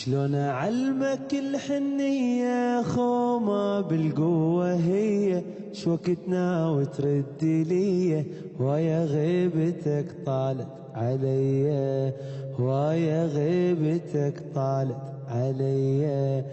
شلون اعلمك الحنية خو ما بالقوة هي شوكتنا وترد لي ويا غيبتك طالت علي ويا غيبتك طالت علي.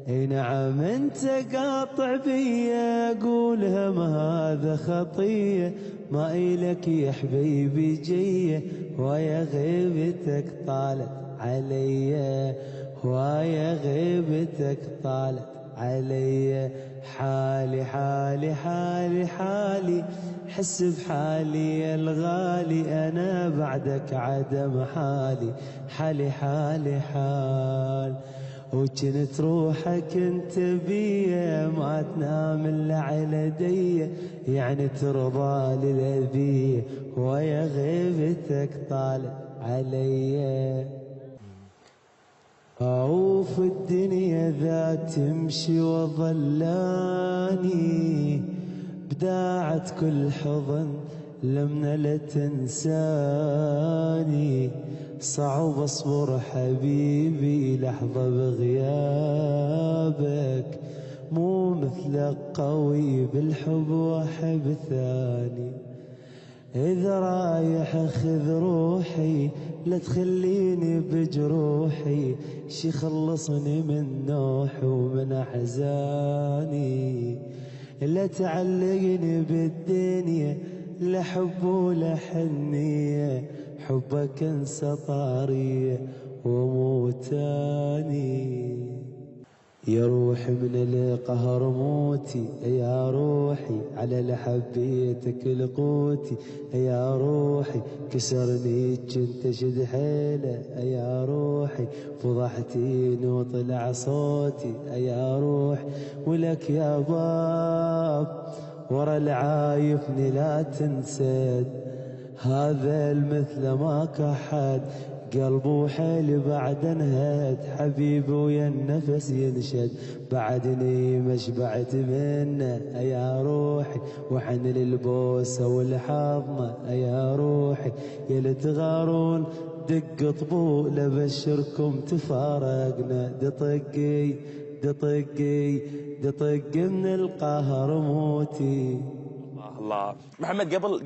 اي نعم انت قاطع بيا اقولها ما هذا خطية ما إلك يا حبيبي جيه ويا غيبتك طالت علي ويا غيبتك طالت علي. حالي حالي حالي حالي حس بحالي يا الغالي أنا بعدك عدم حالي حالي حالي حال. وجنت روحك انت بيا ما تنام الا على ديه يعني ترضى للأذية ويا غيبتك طالت علي. أعوف الدنيا ذا تمشي وظلاني بداعت كل حضن لمنا لا تنساني صعب اصبر حبيبي لحظة بغيابك مو مثلك قوي بالحب واحب ثاني. إذا رايح أخذ روحي لا تخليني بجروحي شي خلصني من نوحي ومن أحزاني. لا تعلقني بالدنيا لا حب ولا حنية حبك انسى طارية وموتاني. يا روحي من القهر موتي يا روحي على لحبيتك لقوتي يا روحي كسرني كنت شد حيله يا روحي فضحتيني وطلع صوتي يا روحي. ولك يا باب ورا العايفني لا تنسد هذا المثل ما كحد قلب وحيل بعد انهد حبيبي ويا النفس ينشد بعدني ما شبعت منه يا روحي وحن للبوسه والحضنه يا روحي يا لتغارون دق طبول ابشركم تفارقنا دطقي دطقي دطق من القهر موتي. الله الله محمد قبل